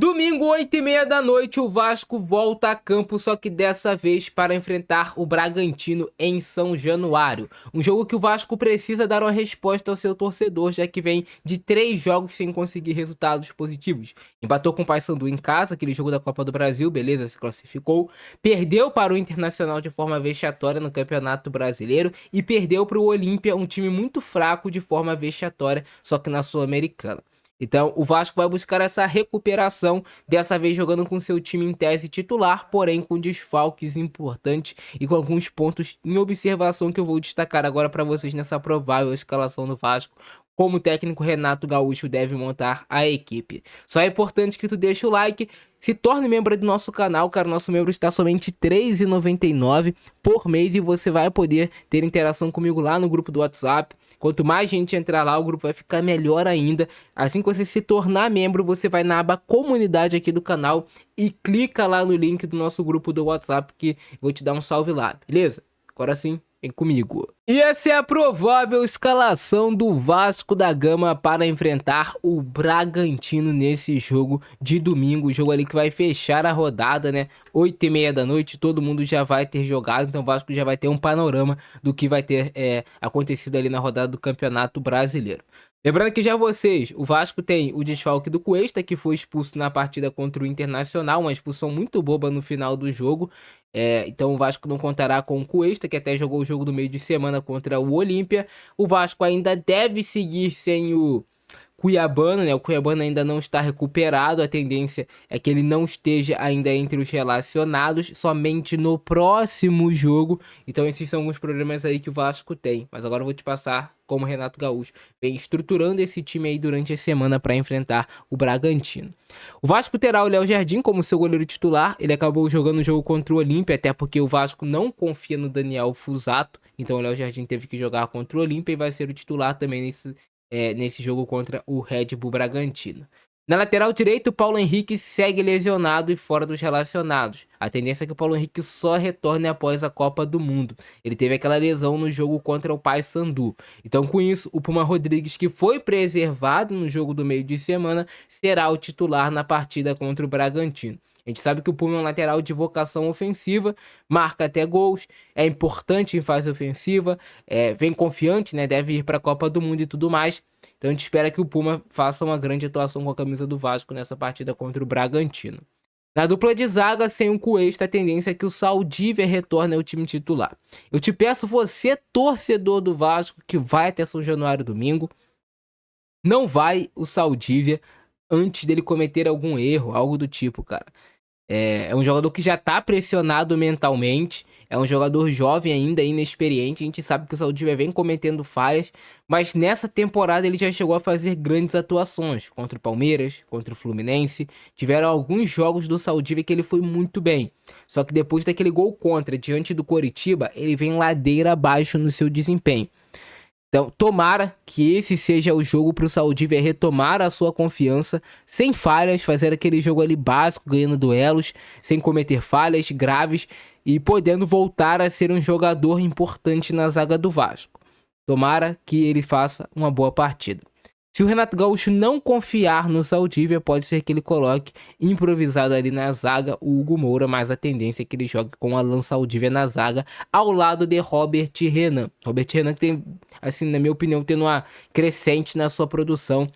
Domingo, 8h30 da noite, o Vasco volta a campo, só que dessa vez para enfrentar o Bragantino em São Januário. Um jogo que o Vasco precisa dar uma resposta ao seu torcedor, já que vem de 3 jogos sem conseguir resultados positivos. Empatou com o Paysandu em casa, aquele jogo da Copa do Brasil, beleza, se classificou. Perdeu para o Internacional de forma vexatória no Campeonato Brasileiro e perdeu para o Olímpia, um time muito fraco, de forma vexatória, só que na Sul-Americana. Então, o Vasco vai buscar essa recuperação, dessa vez jogando com seu time em tese titular, porém com desfalques importantes e com alguns pontos em observação que eu vou destacar agora para vocês nessa provável escalação do Vasco, como o técnico Renato Gaúcho deve montar a equipe. Só é importante que tu deixe o like, se torne membro do nosso canal, cara. Nosso membro está somente R$ 3,99 por mês e você vai poder ter interação comigo lá no grupo do WhatsApp. Quanto mais gente entrar lá, o grupo vai ficar melhor ainda. Assim que você se tornar membro, você vai na aba comunidade aqui do canal e clica lá no link do nosso grupo do WhatsApp que eu vou te dar um salve lá, beleza? Agora sim, vem comigo. E essa é a provável escalação do Vasco da Gama para enfrentar o Bragantino nesse jogo de domingo. O jogo ali que vai fechar a rodada, né? 8h30 da noite, todo mundo já vai ter jogado, então o Vasco já vai ter um panorama do que vai ter acontecido ali na rodada do Campeonato Brasileiro. Lembrando que já vocês, o Vasco tem o desfalque do Cuesta, que foi expulso na partida contra o Internacional, uma expulsão muito boba no final do jogo. Então o Vasco não contará com o Cuesta, que até jogou o jogo do meio de semana contra o Olímpia. O Vasco ainda deve seguir sem o Cuiabano, né? O Cuiabano ainda não está recuperado, a tendência é que ele não esteja ainda entre os relacionados, somente no próximo jogo. Então esses são alguns problemas aí que o Vasco tem. Mas agora eu vou te passar como o Renato Gaúcho vem estruturando esse time aí durante a semana para enfrentar o Bragantino. O Vasco terá o Léo Jardim como seu goleiro titular. Ele acabou jogando o jogo contra o Olímpia, até porque o Vasco não confia no Daniel Fusato. Então o Léo Jardim teve que jogar contra o Olímpia e vai ser o titular também nesse jogo contra o Red Bull Bragantino. Na lateral direita, o Paulo Henrique segue lesionado e fora dos relacionados. A tendência é que o Paulo Henrique só retorne após a Copa do Mundo. Ele teve aquela lesão no jogo contra o Paysandu. Então, com isso, o Puma Rodrigues, que foi preservado no jogo do meio de semana, será o titular na partida contra o Bragantino. A gente sabe que o Puma é um lateral de vocação ofensiva, marca até gols, é importante em fase ofensiva, vem confiante, né? Deve ir para a Copa do Mundo e tudo mais. Então a gente espera que o Puma faça uma grande atuação com a camisa do Vasco nessa partida contra o Bragantino. Na dupla de zaga, sem o Cuesta, a tendência é que o Saldívia retorne ao time titular. Eu te peço, você, torcedor do Vasco, que vai até São Januário domingo, não vai o Saldívia antes dele cometer algum erro, algo do tipo, cara. É um jogador que já tá pressionado mentalmente, é um jogador jovem ainda, inexperiente. A gente sabe que o Saldívia vem cometendo falhas, mas nessa temporada ele já chegou a fazer grandes atuações contra o Palmeiras, contra o Fluminense. Tiveram alguns jogos do Saldívia que ele foi muito bem, só que depois daquele gol contra diante do Coritiba, ele vem ladeira abaixo no seu desempenho. Então, tomara que esse seja o jogo para o Saldívia retomar a sua confiança, sem falhas, fazer aquele jogo ali básico, ganhando duelos, sem cometer falhas graves e podendo voltar a ser um jogador importante na zaga do Vasco. Tomara que ele faça uma boa partida. Se o Renato Gaúcho não confiar no Saldívia, pode ser que ele coloque improvisado ali na zaga o Hugo Moura, mas a tendência é que ele jogue com Alan Saldívia na zaga, ao lado de Robert Renan. Robert Renan que tem, assim, na minha opinião, tendo uma crescente na sua produção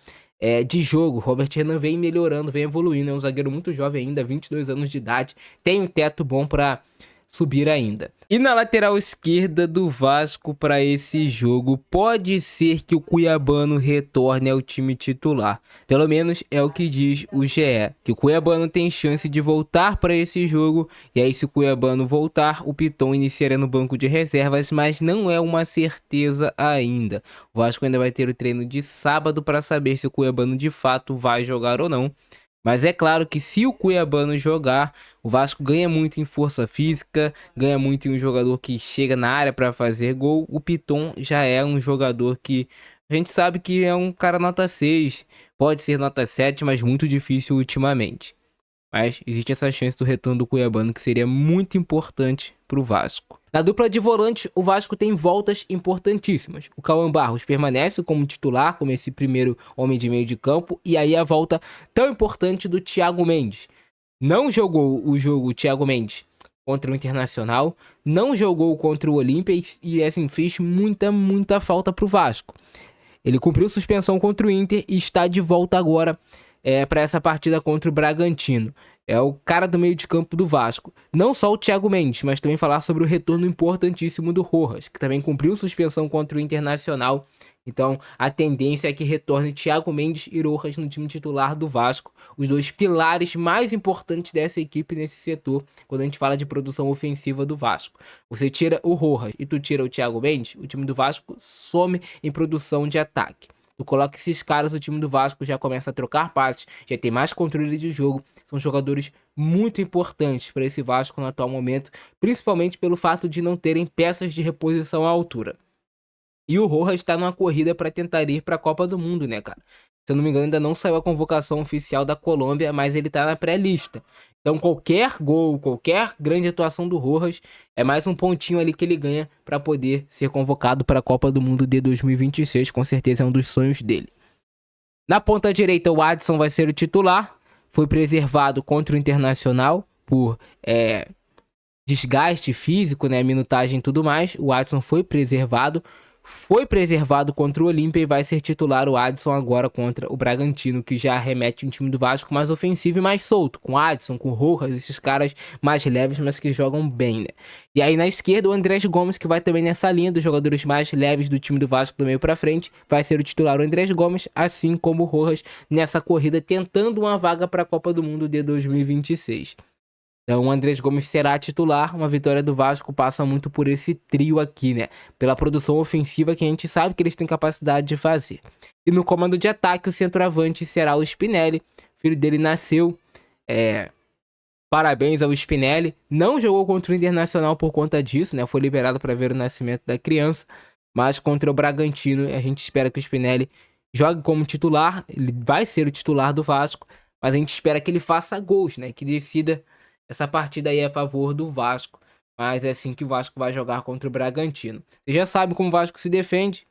de jogo. Robert Renan vem melhorando, vem evoluindo, é um zagueiro muito jovem ainda, 22 anos de idade, tem um teto bom para subir ainda. E na lateral esquerda do Vasco para esse jogo, pode ser que o Cuiabano retorne ao time titular. Pelo menos é o que diz o GE, que o Cuiabano tem chance de voltar para esse jogo. E aí, se o Cuiabano voltar, o Piton iniciará no banco de reservas, mas não é uma certeza ainda. O Vasco ainda vai ter o treino de sábado para saber se o Cuiabano de fato vai jogar ou não. Mas é claro que se o Cuiabano jogar, o Vasco ganha muito em força física, ganha muito em um jogador que chega na área para fazer gol. O Piton já é um jogador que a gente sabe que é um cara nota 6, pode ser nota 7, mas muito difícil ultimamente. mas existe essa chance do retorno do Cuiabano, que seria muito importante para o Vasco. Na dupla de volantes, o Vasco tem voltas importantíssimas. O Cauã Barros permanece como titular, como esse primeiro homem de meio de campo, e aí a volta tão importante do Thiago Mendes. Não jogou o jogo o Thiago Mendes contra o Internacional, não jogou contra o Olímpia e assim fez muita falta pro Vasco. Ele cumpriu suspensão contra o Inter e está de volta agora para essa partida contra o Bragantino. É o cara do meio de campo do Vasco. Não só o Thiago Mendes, mas também falar sobre o retorno importantíssimo do Rojas, que também cumpriu suspensão contra o Internacional. Então, a tendência é que retorne Thiago Mendes e Rojas no time titular do Vasco, os dois pilares mais importantes dessa equipe nesse setor, quando a gente fala de produção ofensiva do Vasco. Você tira o Rojas e tu tira o Thiago Mendes, o time do Vasco some em produção de ataque. Tu coloca esses caras, o time do Vasco já começa a trocar passes, já tem mais controle de jogo. São jogadores muito importantes para esse Vasco no atual momento, principalmente pelo fato de não terem peças de reposição à altura. E o Rojas está numa corrida para tentar ir para a Copa do Mundo, né, cara? Se eu não me engano, ainda não saiu a convocação oficial da Colômbia, mas ele tá na pré-lista. Então qualquer gol, qualquer grande atuação do Rojas é mais um pontinho ali que ele ganha para poder ser convocado para a Copa do Mundo de 2026. Com certeza é um dos sonhos dele. Na ponta direita, o Adson vai ser o titular. Foi preservado contra o Internacional por desgaste físico, né, minutagem e tudo mais. O Adson foi preservado contra o Olímpia e vai ser titular o Adson agora contra o Bragantino, que já remete um time do Vasco mais ofensivo e mais solto, com o Adson, com o Rojas, esses caras mais leves, mas que jogam bem, né? E aí na esquerda o Andrés Gomes, que vai também nessa linha dos jogadores mais leves do time do Vasco do meio pra frente, vai ser o titular o Andrés Gomes, assim como o Rojas nessa corrida tentando uma vaga para a Copa do Mundo de 2026. Então o Andrés Gomes será titular. Uma vitória do Vasco passa muito por esse trio aqui, né? Pela produção ofensiva que a gente sabe que eles têm capacidade de fazer. E no comando de ataque, o centroavante será o Spinelli. O filho dele nasceu. Parabéns ao Spinelli. Não jogou contra o Internacional por conta disso, né? Foi liberado para ver o nascimento da criança. Mas contra o Bragantino, a gente espera que o Spinelli jogue como titular. Ele vai ser o titular do Vasco. Mas a gente espera que ele faça gols, né? Que decida essa partida aí é a favor do Vasco, mas é assim que o Vasco vai jogar contra o Bragantino. Você já sabe como o Vasco se defende.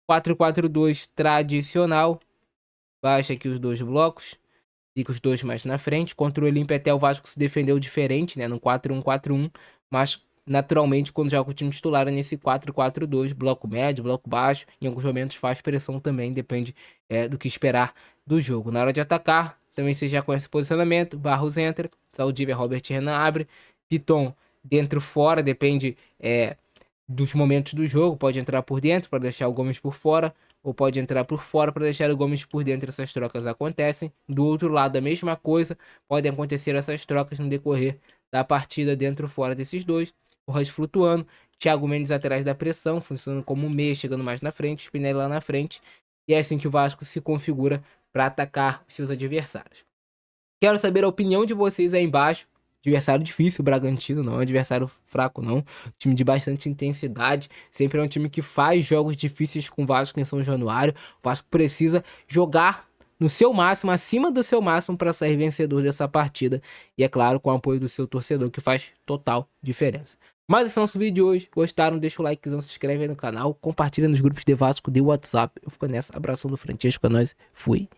4-4-2 tradicional. Baixa aqui os dois blocos. Fica os dois mais na frente. Contra o Olímpia até o Vasco se defendeu diferente, né? No 4-1-4-1. Mas naturalmente quando joga o time titular é nesse 4-4-2. Bloco médio, bloco baixo. Em alguns momentos faz pressão também. Depende do que esperar do jogo. Na hora de atacar, também você já conhece o posicionamento. Barros entra. Saldívia, Robert Renan abre. Piton dentro fora. Depende dos momentos do jogo. Pode entrar por dentro para deixar o Gomes por fora. Ou pode entrar por fora para deixar o Gomes por dentro. Essas trocas acontecem. Do outro lado a mesma coisa. Podem acontecer essas trocas no decorrer da partida dentro fora desses dois. O Rojas flutuando. Thiago Mendes atrás da pressão. Funcionando como meia, chegando mais na frente. Spinelli lá na frente. E é assim que o Vasco se configura para atacar os seus adversários. Quero saber a opinião de vocês aí embaixo. Adversário difícil, o Bragantino não é um adversário fraco não. Time de bastante intensidade. Sempre é um time que faz jogos difíceis com o Vasco em São Januário. O Vasco precisa jogar no seu máximo, acima do seu máximo, para sair vencedor dessa partida. E é claro, com o apoio do seu torcedor, que faz total diferença. Mas esse é o nosso vídeo de hoje. Gostaram? Deixa o likezão, se inscreve aí no canal. Compartilha nos grupos de Vasco de WhatsApp. Eu fico nessa. Abração do Francesco, é nóis. Fui.